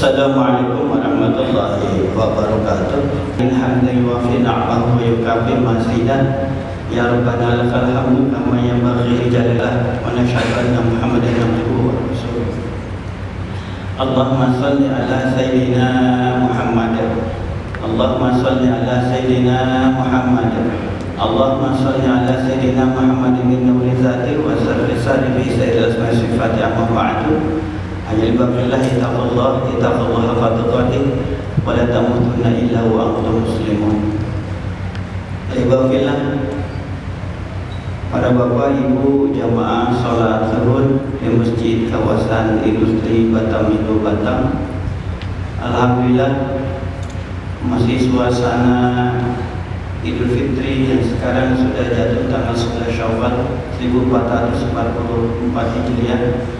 Assalamualaikum warahmatullahi wabarakatuh. Alhamdulillah wa fi ni'mahu wa yukafi mazidah. Ya Rabbana lakal hamdu kama yanbaghi li jalalah wa nashhadu anna Muhammadan abduhu wa rasuluh. Allahumma shalli ala sayyidina Muhammad. Allahumma shalli ala sayyidina Muhammad. Allahumma shalli ala sayyidina Muhammad min nuri dzati wa sirri sarifi sayyidil asma'i sifati amma ba'du. Alhamdulillah ittaqullah haqqa tuqatih wa la tamutunna illa wa antum muslimun. Alhamdulillah, para bapak ibu jamaah salat zuhur di masjid kawasan industri Batam Indo Batam. Alhamdulillah masih suasana Idul Fitri yang sekarang sudah jatuh tanggal 11 Syawal 1444 Hijriah.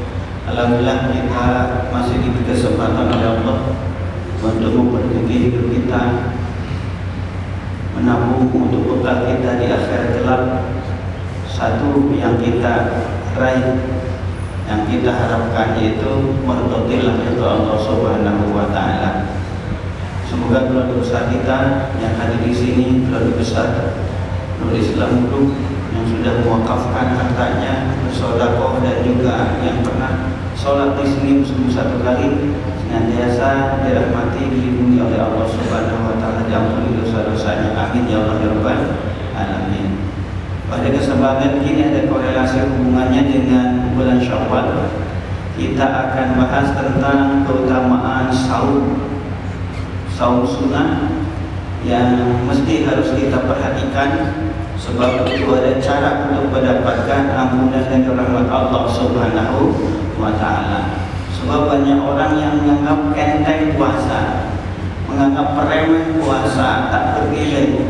Alhamdulillah kita masih diberi kesempatan oleh Allah untuk memperbaiki hidup kita, menabung untuk bekal kita di akhirat kelak. Satu yang kita raih, yang kita harapkan yaitu mardotillah itu Allah Subhanahu wa taala. Semoga keluarga besar kita yang hadir di sini, keluarga besar Nur Islam Group yang sudah mewakafkan hartanya bersedekah dan juga yang pernah sholat di sini musim satu kali senantiasa dirahmati dilindungi oleh Allah Subhanahu wa taala, diampuni dosa-dosanya. Amin ya Allah ya rabbal alamin. Pada kesempatan ini ada korelasi hubungannya dengan bulan Syawal. Kita akan bahas tentang keutamaan saum sunnah yang mesti harus kita perhatikan, sebab itu ada cara untuk mendapatkan ampunan dan rahmat Allah Subhanahu wa taala. Sebab banyak orang yang menganggap enteng puasa, menganggap remeh puasa, tak bernilai.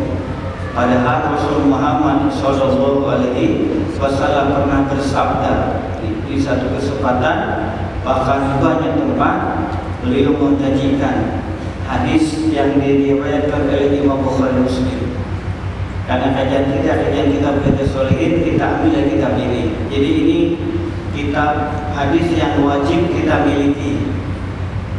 Padahal Rasul Muhammad sallallahu alaihi wasallam pernah bersabda di satu kesempatan, bahkan di banyak tempat beliau menjanjikan hadis yang diriwayatkan oleh Imam Bukhari Muslim. Karena kajian kita berita solihin, kita ambil dan kita pilih. Jadi ini kitab hadis yang wajib kita miliki,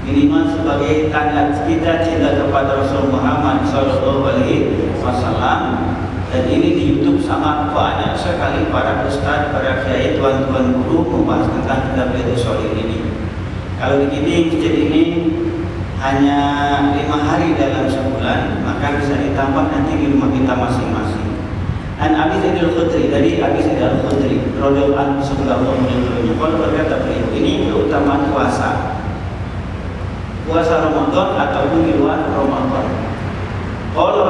minimal sebagai tanda kita cinta kepada Rasul Muhammad sallallahu alaihi wasallam. Dan ini di YouTube sangat banyak sekali para ustaz, para kiai, tuan-tuan guru membahas tentang kitab berita solihin ini. Kalau di masjid ini hanya 5 hari dalam sebulan, maka bisa ditambah nanti di rumah kita masing-masing. Dan Abi Sa'id Al-Khudri, dari Abi Sa'id Al-Khudri radhiyallahu anhu sallallahu alaihi wasallam, kalau berkata beliau, ini keutamaan puasa Ramadan ataupun di luar Ramadan. Kalau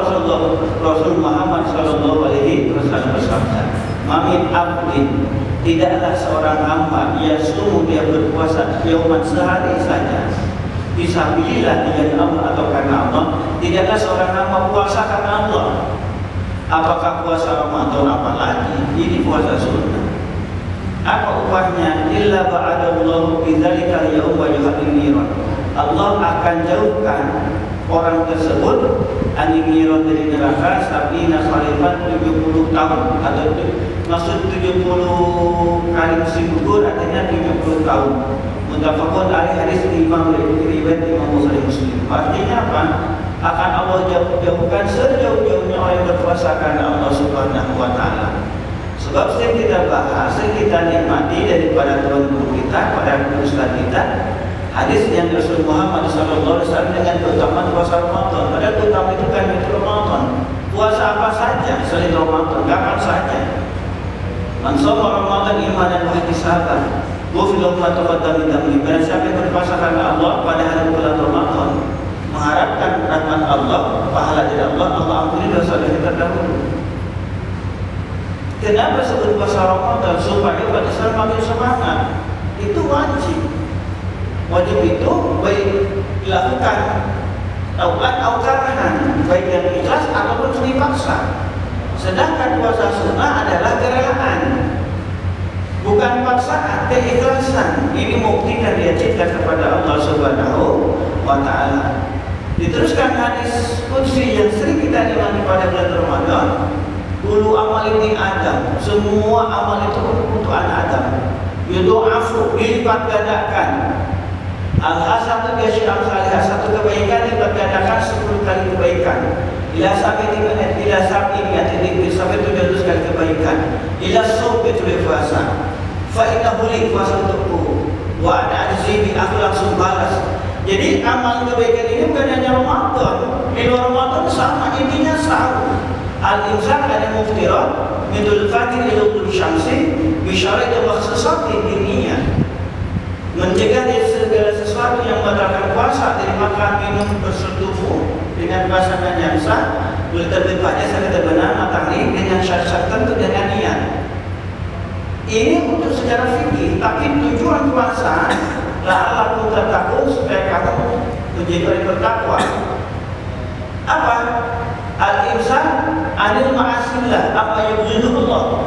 Rasul Muhammad sallallahu alaihi wasallam bersabda, "Mamin abdin, tidaklah seorang hamba yasumu dia berpuasa yauman sehari saja, fisabilillah dengan Allah atau karena Allah, tidaklah seorang hamba puasa karena Allah." Apakah puasa Ramadan apalagi? Ini puasa sunnah. Apa upahnya? Illa ba'adallahu bidzalika yaum wa yuhadin niran. Allah akan jauhkan orang tersebut anin niran dari neraka sabina khalifat 70 tahun, atau maksud 70 kali musim gugur artinya 70 tahun. Muttafaqun alaih, hadis Imam riwayat Imam Bukhari Muslim. Artinya apa? Akan Allah jauhkan sejauh-jauhnya orang yang berpuasa karena Allah Subhanahu wa taala. Sebab sering kita bahas, sering kita nikmati daripada tuan guru kita, pada ustaz kita, hadis yang Rasul Muhammad sallallahu alaihi wasallam dengan keutamaan puasa Ramadan. Padahal keutamaan itu kan itu Ramadan. Puasa apa saja selain Ramadan, kapan saja. Man shoma Ramadan imanan wa ihtisaban, ghufira ma taqaddama min dhanbihi. Barang siapa yang berpuasa karena Allah pada hari bulan Ramadan, mengharapkan rahmat Allah, pahala dari Allah, Allah ampuni dosa-dosa terdahulu. Kenapa sebut puasa Ramadan? Supaya umat Islam makin semangat. Itu wajib. Wajib itu baik dilakukan taubat atau karahan, baik yang ikhlas ataupun dipaksa. Sedangkan puasa sunnah adalah kerelaan, bukan paksaan, keikhlasan. Ini membuktikan dia cinta kepada Allah Subhanahu wa taala. Diteruskan hadis qudsi yang sering kita dengar pada bulan Ramadan, "Kullu amal ibni Adam", semua amal itu untuk anak Adam, yudha'afu, dilipat gandakan Al-hasanatu bi'asyri amsalihah, satu kebaikan dipergandakan 10 kali kebaikan. Ila sampai sampai 700 kali kebaikan. Ila sawm itu puasa. Fa innahu li puasa untukku. Wa ana ajzi bi, aku langsung balas. Jadi amal kebaikan ini bukan hanya Ramadan. Di luar Ramadan sama, intinya sahur. Al-imsak dari muftirat midul fatir ila ghurub syamsi bi syarat makhsusat diniyah. Mencegah dari segala sesuatu yang membatalkan puasa, dari makan, minum, bersetubuh dengan pasangan yang sah, boleh terbit pada sakit benar matahari dengan syarat-syarat tertentu dengan niat. Ini untuk secara fikih, tapi tujuan puasa la'allakum tattaqun, supaya kamu menjadi orang bertakwa. Apa? Al-imsak anil ma'asillah, apa yubghidullah,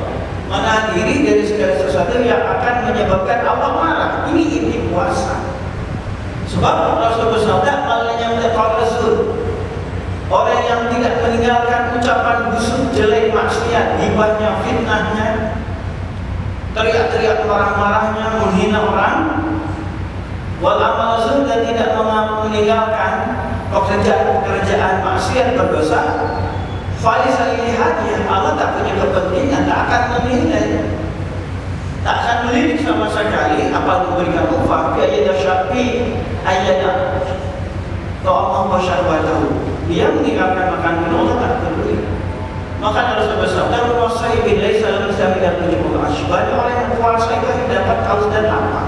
menahan diri dari segala sesuatu yang akan menyebabkan Allah marah. Ini inti puasa. Sebab Rasul bersabda, "Malanya menetap Rasul." Orang yang tidak meninggalkan ucapan busuk, jelek, maksiat, gibahnya, fitnahnya, teriak-teriak marah-marahnya, menghina orang, wal amal zur, dan tidak meninggalkan pekerjaan maksiat, berdosa, falisa ilihatiya, Allah tak punya kepentingan, tak akan menilai, tak akan melirik sama sekali apa memberikan upah. Biaya syafi ayat ta'am wa syahwatahu, dia meninggalkan makan minum, Allah tak peduli. Maka Rasul bersabda, "Puasa billahi salam sami'at tujibul ashbah." Orang yang puasa itu dapat haus dan lapar.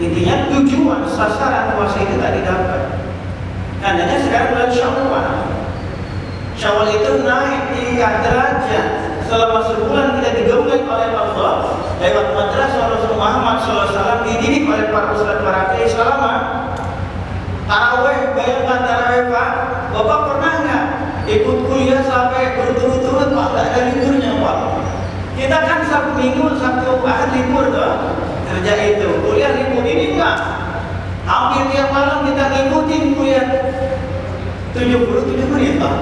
Intinya tujuan sasaran puasa itu tak didapat. Karena sekarang bulan Syawal. Syawal itu naik tingkat derajat. Selama sebulan kita digaungkan oleh Allah lewat madrasah Rasul Muhammad SAW, dididik oleh para ustaz, para kiai selama tarawih. Bayangkan tarawih, Pak. Bapak pernah nggak ikut kuliah sampai berturut-turut, Pak? Tak ada liburnya, Pak. Kita kan Sabtu Minggu, Sabtu Ahad libur tuh. Kerja itu, kuliah libur. Ini enggak. Hampir tiap malam kita ngikutin kuliah 77 menit, Pak.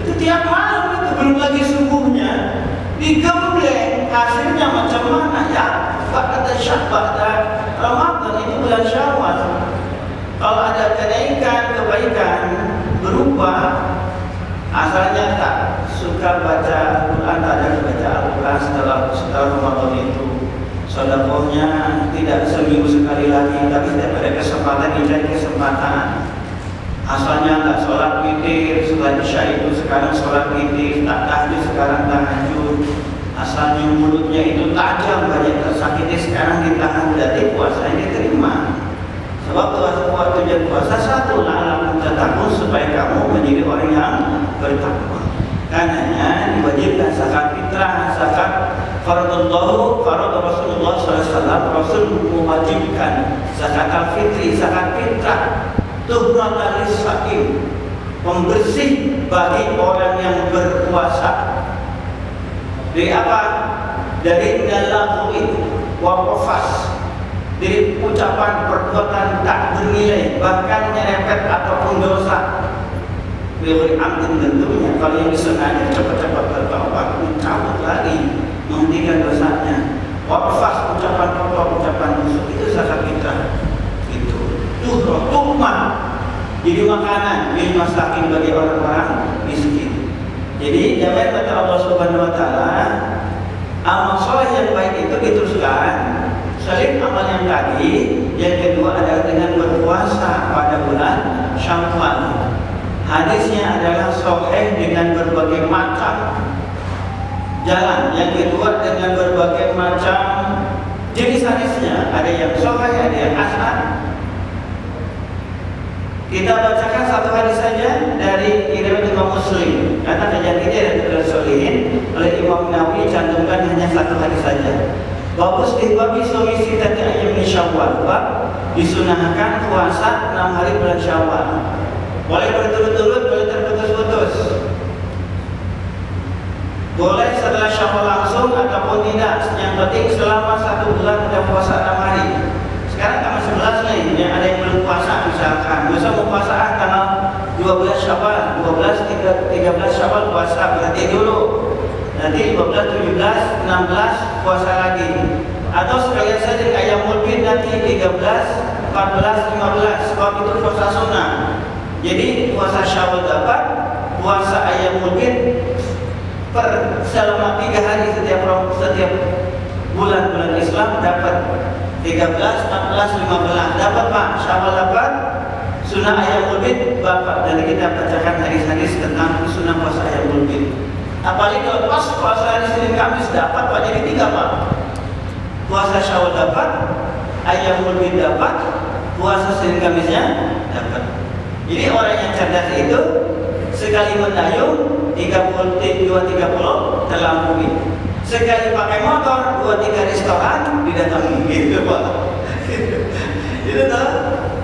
Itu tiap malam itu, belum lagi subuhnya digembleng. Hasilnya macam mana ya? Pada Ramadan itu bulan Syawal. Kalau ada kenaikan kebaikan berubah, asalnya tak suka baca Al-Quran, tak ada baca Al-Quran setelah Ramadan itu. Sedekahnya tidak seminggu sekali lagi, tapi tidak pada kesempatan, dicari kesempatan. Asalnya tak sholat witir, setelah Isya itu sekarang sholat witir, tak tahajud sekarang tahajud. Asalnya mulutnya itu tajam, banyak tersakiti, sekarang ditahan, berarti puasanya diterima. Sebab tujuan puasa satu, la'allakum tattaqun, supaya kamu menjadi orang yang bertakwa. Karenanya diwajibkan zakat fitrah, zakat faradallahu, farad Rasulullah SAW, Rasul mewajibkan zakat al-fitri, zakat fitrah, tuhratan lis-shaim, pembersih bagi orang yang berpuasa. Dari apa? Dari nalaghi wa qafas, dari ucapan perbuatan tak bernilai, bahkan nyerempet ataupun dosa. Beri ampun tentunya. Kalau yang disengaja cepat-cepat bertaubat, mencabut lagi, menghentikan dosanya. Waqfas, ucapan kotor, ucapan busuk, itu zakat fitrah. Itu tuhmah, jadi makanan, jadi masakin bagi orang-orang miskin. Jadi jamaah kata Allah Subhanahu Wa Taala, amal soleh yang baik itu diteruskan selain amal yang tadi. Yang kedua adalah dengan berpuasa pada bulan Syawal. Hadisnya adalah sahih dengan berbagai macam jalan. Yang kedua dengan berbagai macam jenis hadisnya. Ada yang sahih, ada yang hasan. Kita bacakan satu hadis saja dari riwayat Imam Muslim, karena kajian kita dari Solihin oleh Imam Nawawi cantumkan hanya satu hadis saja. Babus istihbabi shaumi sittati ayyamin Syawal, bab disunahkan puasa 6 hari bulan Syawal. Boleh berturut-turut, boleh terputus-putus. Boleh setelah Syawal langsung ataupun tidak. Yang penting selama 1 bulan sudah puasa 6 hari. Sekarang tanggal 11 nih, yang ada yang belum puasa misalkan. Bisa mau puasa tanggal 12 Syawal, 12, 13 Syawal puasa, berarti dulu. Nanti 15, 17, 16 puasa lagi. Atau sekalian saja ayam mulki Mulbid nanti 13, 14, 15. Sebab itu puasa sunnah. Jadi puasa Syawal dapat, puasa Ayyam Mulbid selama 3 hari setiap bulan Islam dapat 13, 14, 15 dapat Pak. Syawal dapat, sunnah Ayyam Mulbid dapat. Jadi kita bacakan hadis-hadis tentang sunnah puasa Ayyam Mulbid. Apalagi kalau pas puasa hari Senin Kamis dapat Pak, jadi 3 Pak. Puasa Syawal dapat, Ayyam Mulbid dapat, puasa Senin Kamisnya dapat. Jadi orang yang cerdas itu sekali mendayung 2-30 terlampaui. Sekali pakai motor 2-3 restoran didatangi gitu Pak. Itu tuh.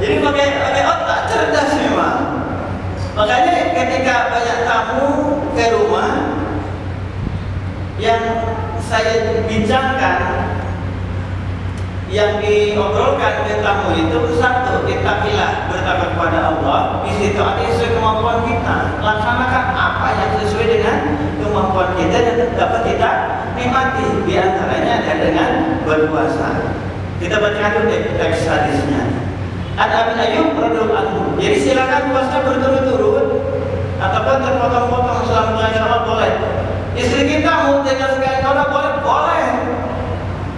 Jadi pakai otak, cerdas memang. Makanya ketika banyak tamu ke rumah yang saya bincangkan, yang diobrolkan ke tamu itu satu, ittaqillah, bertakwa kepada Allah. Di situ ada sesuai kemampuan kita. Laksanakan apa yang sesuai dengan kemampuan kita dan dapat kita nikmati. Di antaranya ada dengan berpuasa. Kita baca dulu teks hadisnya. Ada Abi Ayyub radhiyallahu anhu. Jadi silakan puasa berturut-turut ataupun terpotong-potong selama bulan Syawal boleh. Istri kita mau tinggal sekali kalau boleh.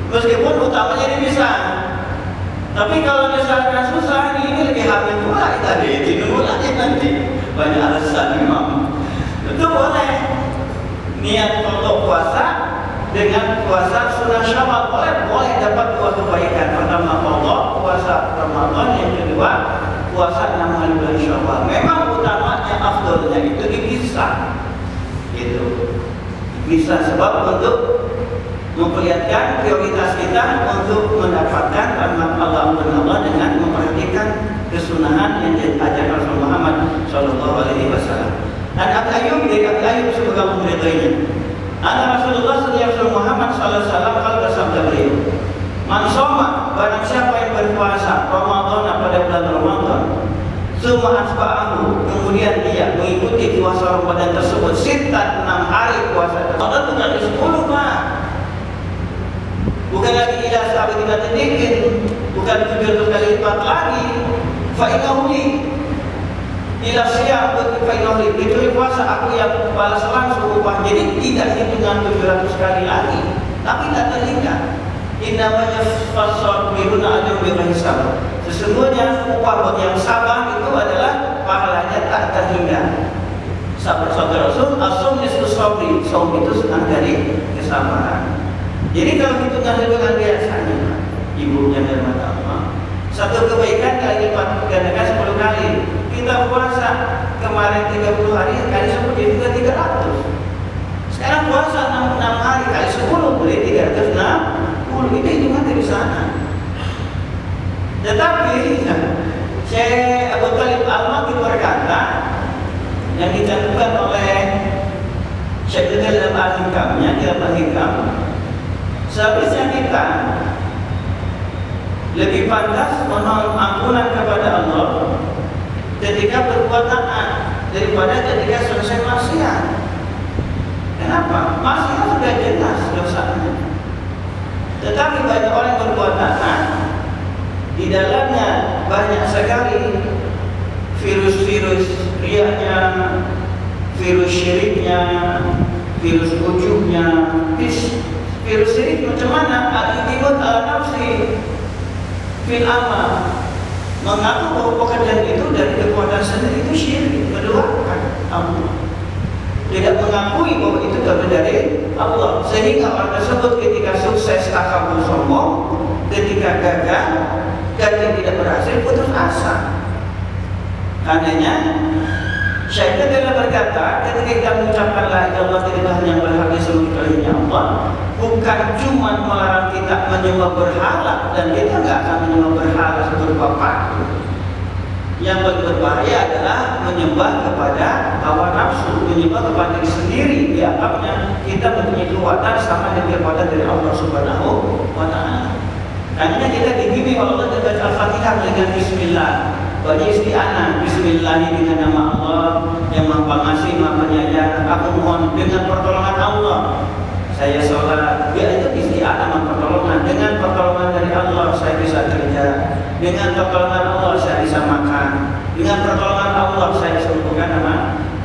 Meskipun utamanya bisa. Tapi kalau misalkan susah, ini lebih hamil pula tadi, ditunggu lagi nanti. Banyak alasan memang. Itu boleh. Niat untuk puasa dengan puasa sunnah Syawal boleh dapat 2 kebaikan. Pertama Allah, puasa Ramadan, yang kedua puasa 6 hari bulan Syawal. Memang utamanya afdolnya itu dipisah. Gitu. Bisa sebab untuk memperlihatkan prioritas kita untuk mendapatkan rahmat Allah dengan memperhatikan kesunahan yang diajarkan Rasulullah Muhammad SAW. Dan Abi Ayyub dari Abi Ayyub semoga meridainya. Anna Rasulullah Muhammad SAW kalau bersabda beliau, man shoma, barang siapa yang berpuasa Ramadan pada bulan Ramadan, summa asba'ahu, kemudian dia mengikuti puasa Ramadan tersebut sekitar 6 hari puasa. Ramadan itu kali 10 Pak. Bukan lagi ila sahabat kita tadikin, bukan 700 kali lipat lagi. Fa'inahuli ila siyam fa'inahuli, kecuali puasa aku yang balas langsung upah. Jadi tidak hitungan 700 kali lagi, tapi tak terhingga. Innamanya fasabiruna ajrun bighairi hisab. Sesungguhnya upah bagi yang sabar itu adalah pahalanya tak terhingga. Sabar Rasul, as-sawm nisfu sabri. Saum itu setengah dari kesabaran. Jadi kalau hitungan biasanya, ibunya dan mata, satu kebaikan kali lipat gandakan 10 kali. Kita puasa kemarin 30 hari kali 10 jadi 300. Sekarang puasa 6 hari kali 10 boleh 360. Itu hitungan dari sana. Tetapi Syekh Abu Talib Al-Makki berkata yang dicantumkan oleh Syekh dalam Al-Hikamnya, dalam Al-Hikam, seharusnya kita lebih pantas mohon ampunan kepada Allah ketika berbuat taat daripada ketika selesai maksiat. Kenapa? Maksiat sudah jelas dosanya. Tetapi banyak orang yang berbuat taat, di dalamnya banyak sekali virus-virus riaknya, virus syiriknya, virus ujubnya, virus syirik macam mana? Al-i'timad ala nafsi fil amal, mengaku bahwa pekerjaan itu dari kekuatan sendiri itu syirik, menduakan Allah, tidak mengakui bahwa itu dari Allah, sehingga orang tersebut ketika sukses takabur sombong, ketika gagal dan tidak berhasil putus asa. Karenanya Syaitan telah berkata, ketika kita mengucapkan la ilaha illallah, tidak Tuhan yang berhak disembah kecuali Allah, bukan cuma melarang kita menyembah berhala, dan kita nggak akan menyembah berhala berupa patung. Yang paling berbahaya adalah menyembah kepada hawa nafsu, menyembah kepada diri sendiri, dianggapnya kita mempunyai kekuatan sama dengan kekuatan dari Allah Subhanahu wa Ta'ala. Karena kita dibimbing oleh Allah dengan Al-Fatihah dengan Bismillah. Bagi isti'anah, Bismillah dengan nama Allah yang Maha Pengasih, Maha Penyayang. Aku mohon dengan pertolongan Allah saya sholat. Biar itu isti'anah, pertolongan pertolongan. Dengan pertolongan dari Allah saya bisa kerja, dengan pertolongan Allah saya bisa makan, dengan pertolongan Allah saya disembuhkan sama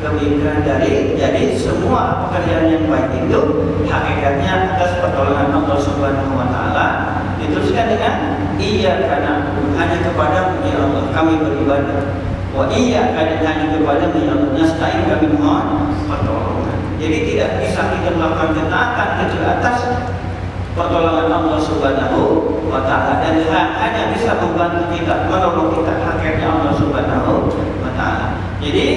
kemungkinan dari. Jadi semua pekerjaan yang baik itu hakikatnya atas pertolongan Allah Subhanahu wa taala. Diteruskan dengan iya karena hanya kepadamu ya Allah kami beribadah. Wa iya karena hanya kepadamu ya Allah nasta'in kami mohon pertolongan. Jadi tidak bisa kita melakukan ketaatan kecuali atas pertolongan Allah Subhanahu wa taala, dan hanya bisa membantu kita, menolong kita hakikatnya Allah Subhanahu wa taala. Jadi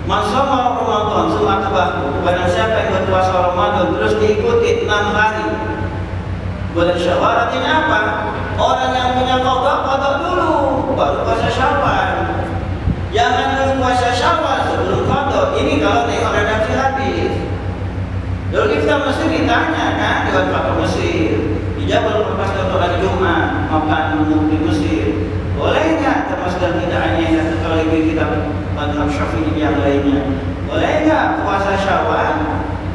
Masama Ramadan sumatbahu, barang siapa yang berpuasa Ramadan terus diikuti 6 hari bulan Syawal, artinya apa? Orang yang punya qada dulu baru puasa Syawal. Jangan dulu puasa Syawal sebelum qada. Ini kalau tengok redaksi hadis. Dulu kita mesti ditanya kan dengan Fatwa Mesir, dijawab lepas untuk hari Jumat makan di Mesir. Boleh nggak termasuk dalam bid'ahnya yang kalau lebih kita mazhab Syafi'i yang lainnya? Boleh nggak puasa Syawal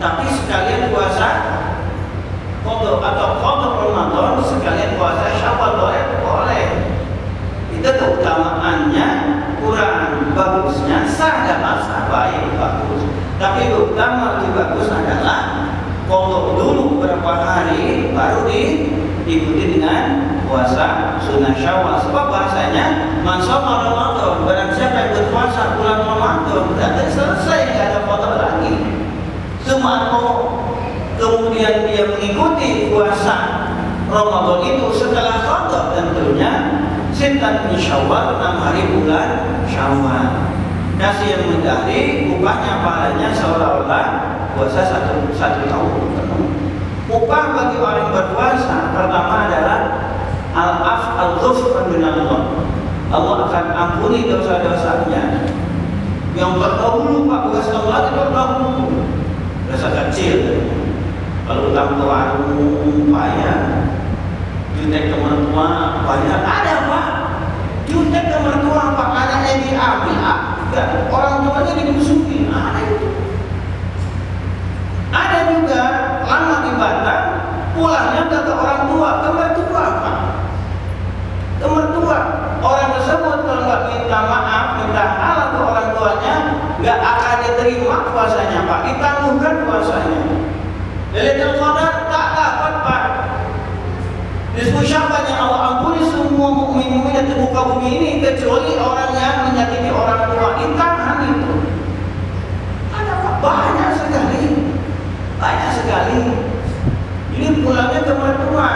tapi sekalian puasa qada atau qada Ramadan sekalian puasa Syawal? Boleh. Itu keutamaannya kurang, bagusnya sah dan sah, baik bagus. Tapi utama lebih bagus adalah qada dulu beberapa hari baru diikuti dengan puasa sunnah Syawal. Sebab bahasanya man shoma Ramadan, barang siapa yang berpuasa bulan Ramadan berarti selesai, tidak ada qada lagi. Cuma kemudian dia mengikuti puasa Ramadan itu setelah qada, tentunya sintan min Syawal, 6 hari bulan Syawal. Kasih yang mendahri upahnya pahalanya seolah-olah puasa satu tahun penuh. Upah bagi orang berpuasa pertama adalah al-af al-ghufran min Allah. Allah akan ampuni dosa-dosanya. Yang terdahulu 14 tahun lagi terdahulu dosa kecil. Kalau utang ke warung payah, jutek ke mertua payah, ada Pak. Jutek ke mertua Pak, anaknya diambil, orang tuanya dimusuhi, ada itu. Ada juga lama di Batam, pulangnya ke orang tua, ke mertua Pak. Ke mertua, orang tersebut kalau nggak minta maaf, minta halal ke orang tuanya, nggak akan diterima puasanya Pak, ditangguhkan puasanya. Lailatul Qadar tak dapat Pak. Nisfu Sya'ban yang Allah ampuni semua mukmin yang di muka bumi ini kecuali orang yang menyakiti orang tua, ditahan itu. Ada Pak, banyak sekali. Ini pulangnya ke mertua.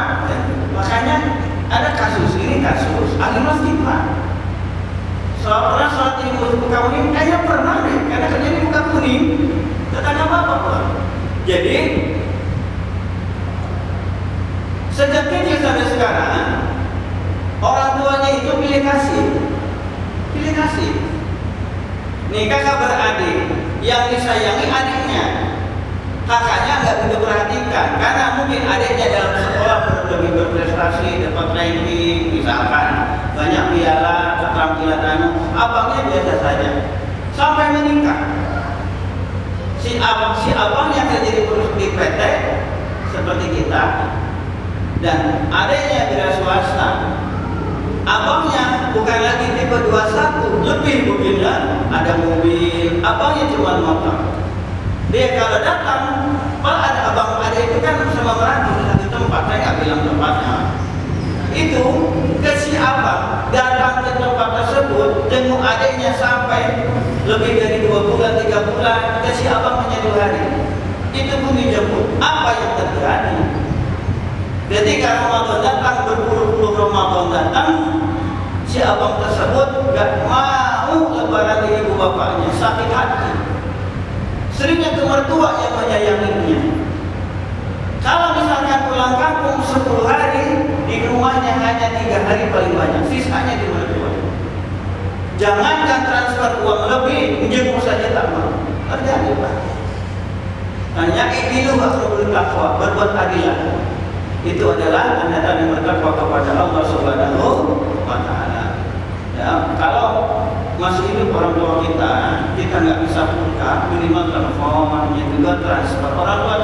Makanya ada kasus ahli masjid Pak. Seorang sholat di muka kuning, kayaknya pernah deh, karena kerja di muka kuning. Tetangga bapak Pak. Jadi sejak kecil sampai sekarang orang tuanya itu pilih kasih. Nih kakak beradik, yang disayangi adiknya, kakaknya nggak begitu perhatikan karena mungkin adiknya dalam sekolah lebih berprestasi, dapat ranking, misalkan banyak piala, keterampilan abangnya biasa saja sampai menikah. Si abangnya kerja di PT seperti kita, dan adanya wira swasta. Abangnya bukan lagi tipe 21, lebih mungkin ya, ada mobil, abangnya cuma motor. Dia kalau datang, kalau ada abang ada itu kan sama merantau di satu tempat, saya nggak bilang tempatnya. Itu ke si abang datang ke tempat tersebut, jenguk adiknya sampai lebih dari 2 bulan, 3 bulan, ke si abang hanya 2 hari. Itu pun dijemput. Apa yang terjadi? Ketika Ramadan datang, berpuluh-puluh Ramadan datang, si abang tersebut gak mau lebaran di ibu bapaknya, sakit hati. Seringnya ke mertua yang menyayanginya. Kalau misalkan pulang kampung 10 hari, di rumahnya hanya 3 hari paling banyak, sisanya di mertua. Jangankan transfer uang lebih, jenguk saja tak mau. Terjadi Pak. Hanya itu akrabul taqwa, berbuat adilah. Itu adalah tanda-tanda bertakwa kepada Allah Subhanahu wa taala. Ya, kalau masih hidup orang tua kita nggak bisa buka, minimal telepon, juga transfer. Orang tua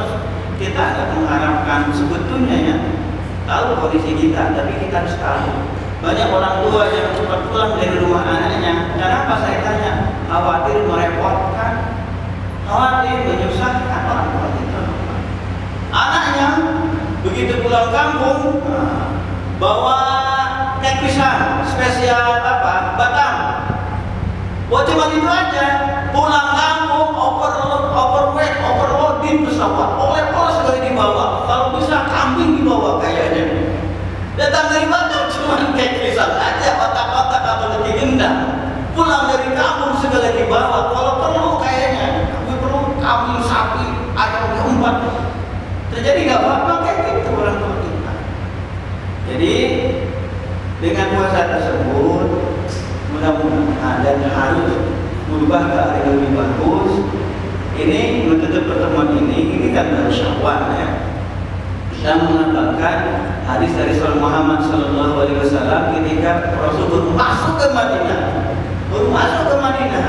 kita nggak mengharapkan sebetulnya ya. tahu kondisi kita, tapi kita harus tahu. Banyak orang tua yang cepat pulang dari rumah anaknya. Kenapa saya tanya? Khawatir merepotkan, khawatir menyusahkan orang tua itu. Anaknya begitu pulang kampung, bawa kek pisang spesial apa? Batam. Buat cuma itu aja. Pulang kampung overloading pesawat, oleh-oleh sekali dibawa. Kalau bisa kambing dibawa kayaknya. Datang dari Batam cuma kek pisang aja, otak-otak atau lebih gendang. Pulang dari kampung segala dibawa. Kalau perlu kayaknya, tapi perlu kambing, sapi, ayam keempat. Terjadi nggak apa-apa kayak gitu orang tua kita. Jadi dengan puasa tersebut mudah-mudahan dan harus berubah ke arah yang lebih bagus. Ini menutup pertemuan ini kan dari Syawal ya. Kita mengamalkan hadis dari Rasul Muhammad SAW ketika Rasul masuk ke Madinah.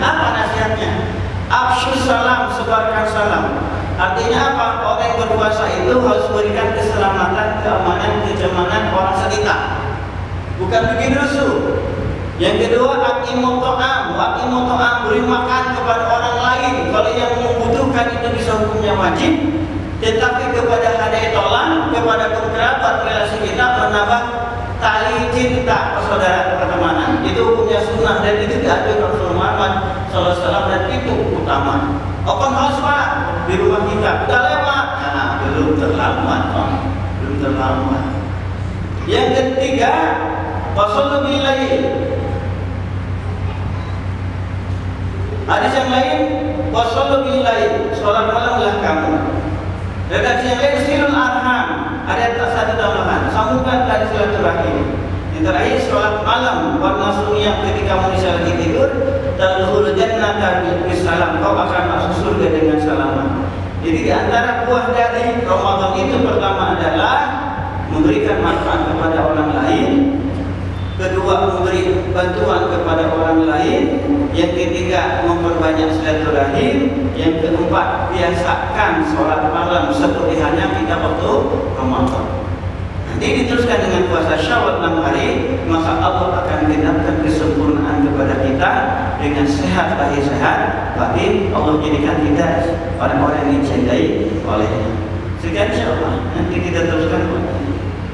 Apa nasihatnya? Afsyus salam, sebarkan salam. Artinya apa? Orang yang berpuasa itu harus berikan keselamatan, keamanan orang sekitar. Bukan bikin rusuh. Yang kedua, aqimu ta'am, beri makan kepada orang lain. Kalau yang membutuhkan itu bisa hukumnya wajib. Tetapi kepada hadiah tolong, kepada kerabat relasi kita menambah tali cinta persaudaraan pertemanan. Itu hukumnya sunnah dan itu diatur Rasul Muhammad SAW dan itu utama. Open house Pak di rumah kita udah lewat, belum terlambat. Yang ketiga, wasallu billail. Hadis yang lain, wasallu billail, sholat malamlah kamu. Redaksi yang lain, silul arham, ada satu tambahan, sambungkan tali silaturahim. Yang terakhir, sholat malam, warna sunnah ketika manusia lagi tidur, tadkhulul jannata bisalam, kau akan masuk surga dengan salaman. Jadi di antara buah dari Ramadan itu pertama adalah memberikan manfaat kepada orang lain, kedua memberi bantuan kepada orang lain, yang ketiga memperbanyak silaturahim, yang keempat biasakan sholat malam seperti halnya kita waktu Ramadan. Nanti diteruskan dengan puasa Syawal 6 hari, maka Allah akan genapkan kesempurnaan kepada kita dengan sehat lahir sehat batin. Allah jadikan kita orang-orang yang dicintai olehnya. Sekian insyaallah. Nanti kita teruskan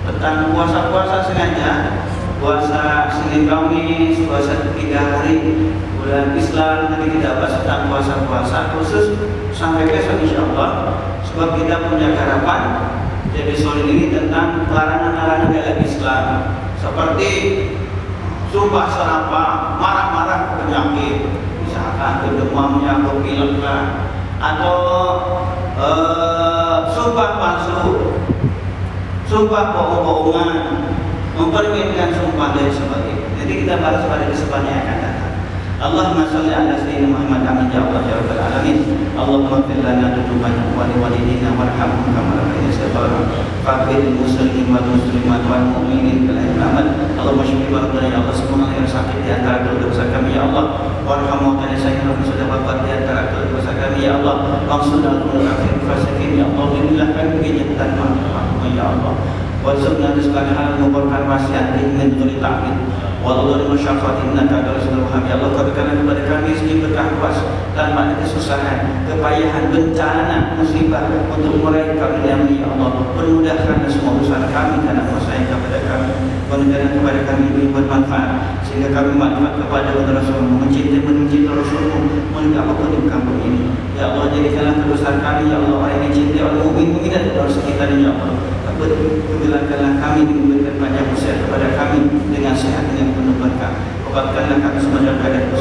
tentang puasa-puasa sengaja, puasa Senin Kamis, puasa 3 hari bulan Islam. Nanti kita bahas tentang puasa-puasa khusus sampai besok insyaallah. Sebab kita punya harapan episode ini tentang larangan-larangan dalam Islam, seperti sumpah serapah, marah-marah penyakit, misalkan demamnya atau pileknya, atau sumpah palsu, sumpah bohong-bohongan, mempermainkan sumpah dan sebagainya. Jadi kita bahas pada kesempatan yang akan datang. Allahumma shalli ala sayyidina Muhammad amin ya Allah ya rabbal alamin. Allahumma ighfir lana dzunubana wa li walidina warhamhum kama rabbayana saghira. Faqil muslimin wal muslimat wal mu'minin bil amal. Allahumma shfi maradana ya Allah, semua yang sakit di antara dosa kami ya Allah. Warhamhum wa sayyi'na sudah wafat di antara dosa kami ya Allah. Maksudna al-kafir fasikin ya Allah, inilah kami kejutan maaf ya Allah. Warzuqna rizqan halal mubarak wasi'an min ghairi ta'min. Wallahi masyaqat innaka adalah Subhanahu ya Allah, berikanlah kepada kami rezeki berkah puas tanpa ada kesusahan, kepayahan, bencana, musibah untuk meraih karunia ya Allah. Permudahkan semua usaha kami karena kuasa yang kepada kami. Berikanlah kepada kami ilmu bermanfaat sehingga kami manfaat kepada Rasulmu, mencintai Rasulmu, menuju apapun di kampung ini. Ya Allah, jadikanlah kebesaran kami ya Allah orang yang dicintai oleh mukmin-mukminat dan orang sekitar ya Allah. Berikanlah kami diberikan banyak usaha kepada kami dengan sehat dengan penuh berkah. Obatkanlah kami semua dalam keadaan